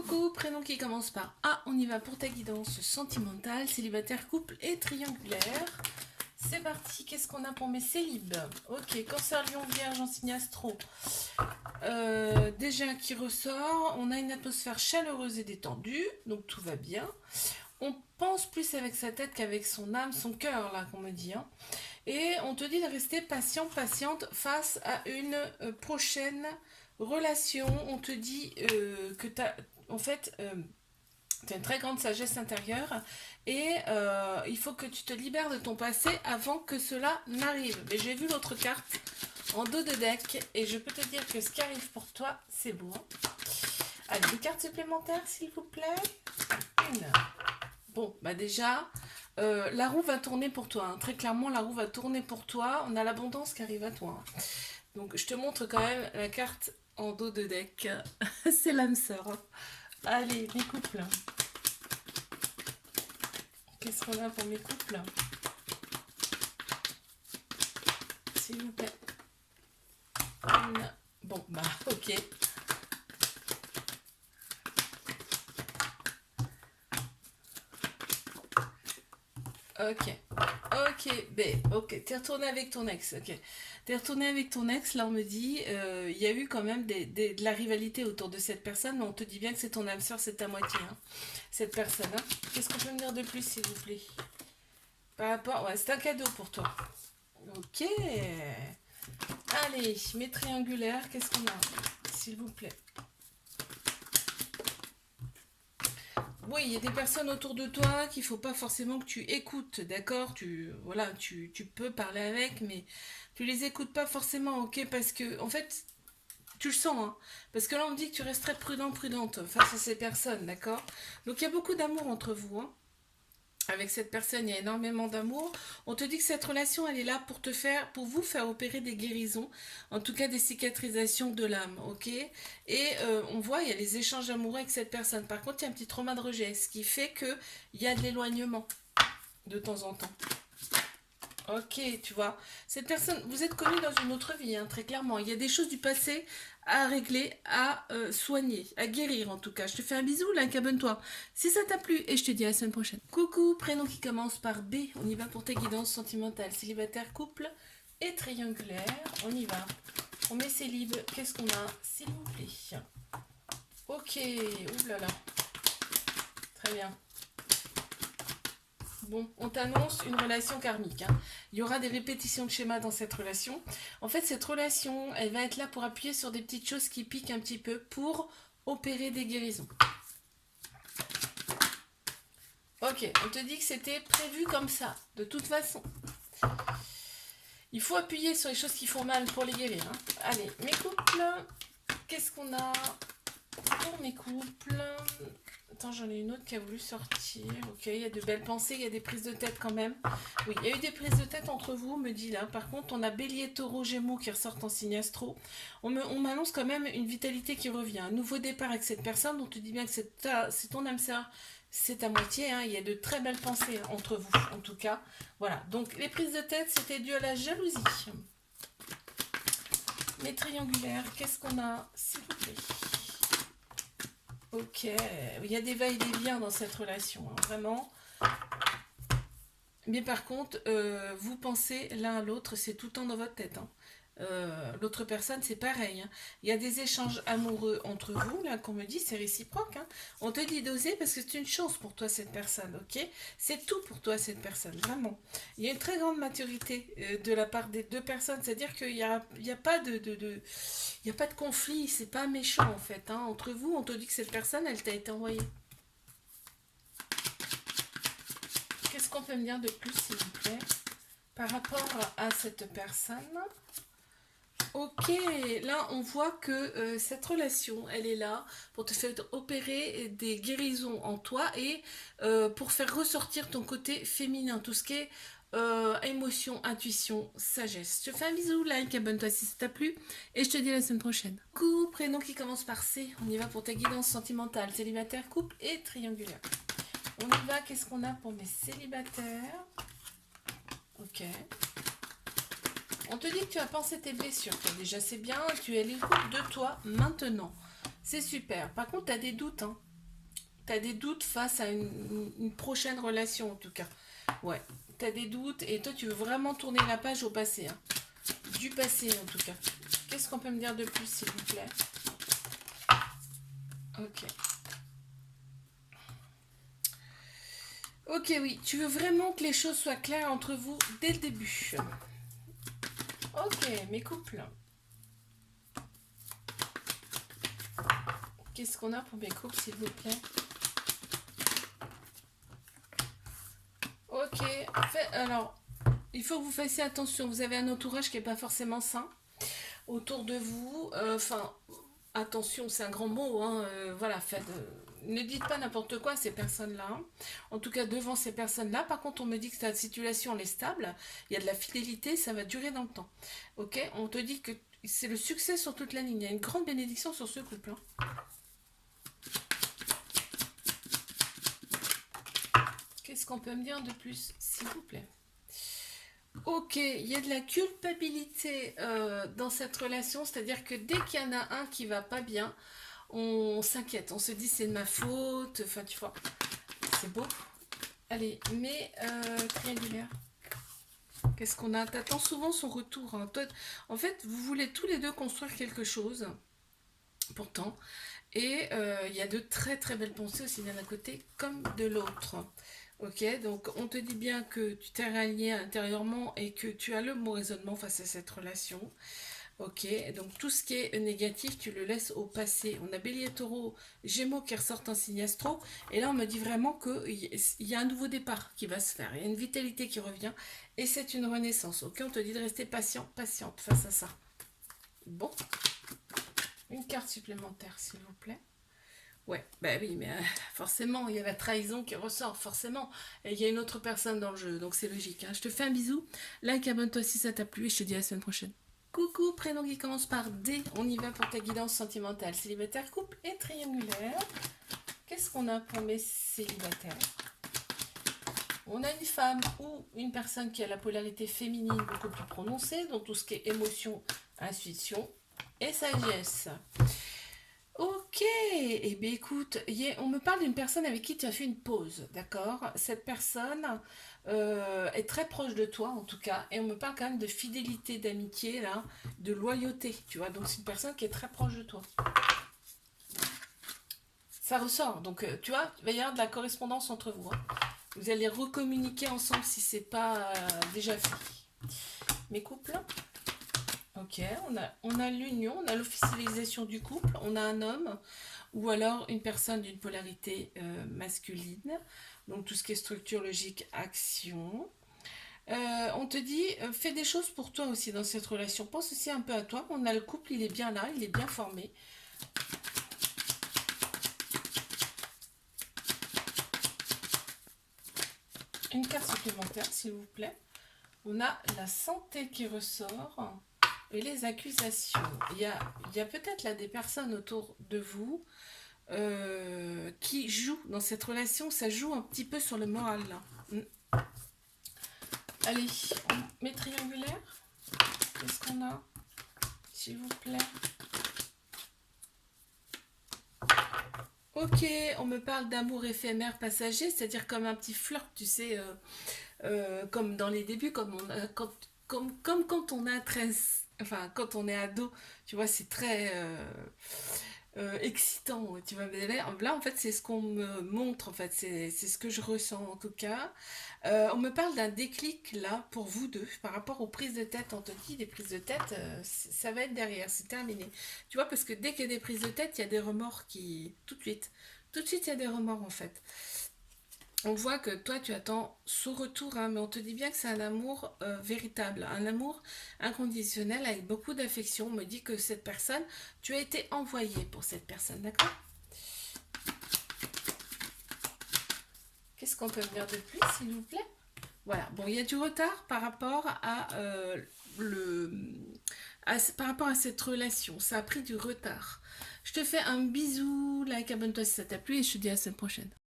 Coucou, prénom qui commence par A, on y va pour ta guidance sentimentale, célibataire, couple et triangulaire. C'est parti, qu'est-ce qu'on a pour mes célibes? Ok, Cancer, Lion, Vierge en signe astro. Déjà qui ressort, on a une atmosphère chaleureuse et détendue, donc tout va bien. On pense plus avec sa tête qu'avec son âme, son cœur, là, qu'on me dit. Hein. Et on te dit de rester patient, patiente face à une prochaine relation. On te dit que tu as, en fait, tu as une très grande sagesse intérieure et il faut que tu te libères de ton passé avant que cela n'arrive. Mais j'ai vu l'autre carte en dos de deck et je peux te dire que ce qui arrive pour toi, c'est beau. Hein. Allez, des cartes supplémentaires, s'il vous plaît. Une. Bon, bah déjà, la roue va tourner pour toi. Hein. Très clairement, la roue va tourner pour toi. On a l'abondance qui arrive à toi. Hein. Donc, je te montre quand même la carte en dos de deck. C'est l'âme sœur. Hein. Allez, mes couples. Qu'est-ce qu'on a pour mes couples? S'il vous plaît. Une. Bon, bah, ok. Ok, ok, t'es retourné avec ton ex, ok. T'es retourné avec ton ex, là on me dit, il y a eu quand même de la rivalité autour de cette personne, mais on te dit bien que c'est ton âme sœur, c'est ta moitié, hein, cette personne. Hein. Qu'est-ce qu'on peut me dire de plus, s'il vous plaît? Par rapport, ouais, c'est un cadeau pour toi. Ok. Allez, mes triangulaires, qu'est-ce qu'on a, s'il vous plaît? Oui, il y a des personnes autour de toi qu'il faut pas forcément que tu écoutes, d'accord? Tu peux parler avec, mais tu les écoutes pas forcément, ok? Parce que, en fait, tu le sens, hein? Parce que là, on me dit que tu resterais prudent, prudente face à ces personnes, d'accord? Donc, il y a beaucoup d'amour entre vous, hein? Avec cette personne, il y a énormément d'amour. On te dit que cette relation, elle est là pour vous faire opérer des guérisons, en tout cas des cicatrisations de l'âme, ok? Et on voit, il y a les échanges amoureux avec cette personne. Par contre, il y a un petit trauma de rejet, ce qui fait qu'il y a de l'éloignement de temps en temps. Ok, tu vois, cette personne, vous êtes connus dans une autre vie, hein, très clairement. Il y a des choses du passé à régler, à soigner, à guérir en tout cas. Je te fais un bisou, là, abonne-toi. Si ça t'a plu, et je te dis à la semaine prochaine. Coucou, prénom qui commence par B. On y va pour tes guidances sentimentales, célibataire, couple et triangulaire. On y va. On met célib. Qu'est-ce qu'on a, s'il vous plaît? Ok, oulala. Très bien. Bon, on t'annonce une relation karmique. Hein. Il y aura des répétitions de schémas dans cette relation. En fait, cette relation, elle va être là pour appuyer sur des petites choses qui piquent un petit peu pour opérer des guérisons. Ok, on te dit que c'était prévu comme ça, de toute façon. Il faut appuyer sur les choses qui font mal pour les guérir. Hein. Allez, mes couples, qu'est-ce qu'on a pour mes couples? Attends, j'en ai une autre qui a voulu sortir. Ok, il y a de belles pensées, il y a des prises de tête quand même. Oui, il y a eu des prises de tête entre vous, me dit là. Par contre, on a Bélier, Taureau, Gémeaux qui ressortent en signe astro. On m'annonce quand même une vitalité qui revient. Un nouveau départ avec cette personne. On te dit bien que c'est ton âme sœur, c'est à moitié. Hein. Il y a de très belles pensées entre vous, en tout cas. Voilà, donc les prises de tête, c'était dû à la jalousie. Les triangulaires, qu'est-ce qu'on a, s'il vous plaît? Ok, il y a des va-et-vient dans cette relation, hein, vraiment. Mais par contre, vous pensez l'un à l'autre, c'est tout le temps dans votre tête. Hein. L'autre personne, c'est pareil. Hein. Il y a des échanges amoureux entre vous, là, qu'on me dit, c'est réciproque. Hein. On te dit d'oser parce que c'est une chance pour toi, cette personne, ok? C'est tout pour toi, cette personne, vraiment. Il y a une très grande maturité de la part des deux personnes, c'est-à-dire qu'il n'y a, pas il y a pas de conflit, c'est pas méchant, en fait. Hein. Entre vous, on te dit que cette personne, elle t'a été envoyée. Qu'est-ce qu'on peut me dire de plus, s'il vous plaît, par rapport à cette personne? Ok, là on voit que cette relation, elle est là pour te faire opérer des guérisons en toi et pour faire ressortir ton côté féminin, tout ce qui est émotion, intuition, sagesse. Je te fais un bisou, like, abonne-toi si ça t'a plu et je te dis à la semaine prochaine. Coucou, prénom qui commence par C, on y va pour ta guidance sentimentale, célibataire, couple et triangulaire. On y va, qu'est-ce qu'on a pour mes célibataires? Ok. On te dit que tu as pensé tes blessures. Toi, déjà, c'est bien. Tu es l'écoute de toi maintenant. C'est super. Par contre, tu as des doutes. Hein. Tu as des doutes face à une prochaine relation en tout cas. Ouais, tu as des doutes et toi tu veux vraiment tourner la page au passé. Hein. Du passé en tout cas. Qu'est-ce qu'on peut me dire de plus s'il vous plaît? Ok. Ok, oui, tu veux vraiment que les choses soient claires entre vous dès le début. Ok, mes couples. Qu'est-ce qu'on a pour mes couples, s'il vous plaît? Ok, alors, il faut que vous fassiez attention. Vous avez un entourage qui n'est pas forcément sain autour de vous. Enfin, attention, c'est un grand mot. Hein, voilà, ne dites pas n'importe quoi à ces personnes-là. En tout cas, devant ces personnes-là. Par contre, on me dit que ta situation elle est stable. Il y a de la fidélité, ça va durer dans le temps. Ok, on te dit que c'est le succès sur toute la ligne. Il y a une grande bénédiction sur ce couple. Hein. Qu'est-ce qu'on peut me dire de plus, s'il vous plaît? Ok, il y a de la culpabilité dans cette relation, c'est-à-dire que dès qu'il y en a un qui va pas bien, on s'inquiète, on se dit c'est de ma faute, enfin tu vois, c'est beau. Allez, mais triangulaire, qu'est-ce qu'on a? T'attends souvent son retour. Hein. Toi, en fait, vous voulez tous les deux construire quelque chose, pourtant, et il y a de très très belles pensées aussi d'un côté comme de l'autre. Ok, donc on te dit bien que tu t'es rallié intérieurement et que tu as le bon raisonnement face à cette relation. Ok, donc tout ce qui est négatif, tu le laisses au passé. On a Bélier, Taureau, Gémeaux qui ressortent en signe astro. Et là, on me dit vraiment qu'il y a un nouveau départ qui va se faire. Il y a une vitalité qui revient. Et c'est une renaissance. Ok, on te dit de rester patient, patiente face à ça. Bon, une carte supplémentaire, s'il vous plaît. Ouais, bah oui, mais forcément, il y a la trahison qui ressort, forcément. Et il y a une autre personne dans le jeu, donc c'est logique. Hein. Je te fais un bisou. Like, abonne-toi si ça t'a plu et je te dis à la semaine prochaine. Coucou, prénom qui commence par D. On y va pour ta guidance sentimentale. Célibataire, couple et triangulaire. Qu'est-ce qu'on a pour mes célibataires? On a une femme ou une personne qui a la polarité féminine beaucoup plus prononcée, donc tout ce qui est émotion, intuition et sagesse. Ok, et bien écoute, on me parle d'une personne avec qui tu as fait une pause, d'accord? Cette personne est très proche de toi en tout cas, et on me parle quand même de fidélité, d'amitié, là, de loyauté, tu vois, donc c'est une personne qui est très proche de toi. Ça ressort, donc tu vois, il va y avoir de la correspondance entre vous. Hein. Vous allez recommuniquer ensemble si c'est pas déjà fait. Mes couples? Ok, on a l'union, on a l'officialisation du couple, on a un homme ou alors une personne d'une polarité masculine, donc tout ce qui est structure logique, action. On te dit, fais des choses pour toi aussi dans cette relation, pense aussi un peu à toi, on a le couple, il est bien là, il est bien formé. Une carte supplémentaire, s'il vous plaît. On a la santé qui ressort. Et les accusations. Il y a peut-être là des personnes autour de vous qui jouent dans cette relation. Ça joue un petit peu sur le moral là. Allez, on met triangulaire. Qu'est-ce qu'on a? S'il vous plaît. Ok, on me parle d'amour éphémère passager, c'est-à-dire comme un petit flirt, tu sais, comme dans les débuts, comme quand on a 13, enfin quand on est ado, tu vois, c'est très excitant, tu vois. Mais là, en fait, c'est ce qu'on me montre, en fait, c'est ce que je ressens en tout cas. On me parle d'un déclic là pour vous deux par rapport aux prises de tête. On te dit des prises de tête, ça va être derrière, c'est terminé. Tu vois, parce que dès qu'il y a des prises de tête, il y a des remords qui tout de suite, il y a des remords en fait. On voit que toi, tu attends ce retour, hein, mais on te dit bien que c'est un amour véritable, un amour inconditionnel avec beaucoup d'affection. On me dit que cette personne, tu as été envoyé pour cette personne, d'accord? Qu'est-ce qu'on peut me dire de plus, s'il vous plaît? Voilà, bon, il y a du retard par rapport à par rapport à cette relation. Ça a pris du retard. Je te fais un bisou, like, abonne-toi si ça t'a plu et je te dis à la semaine prochaine.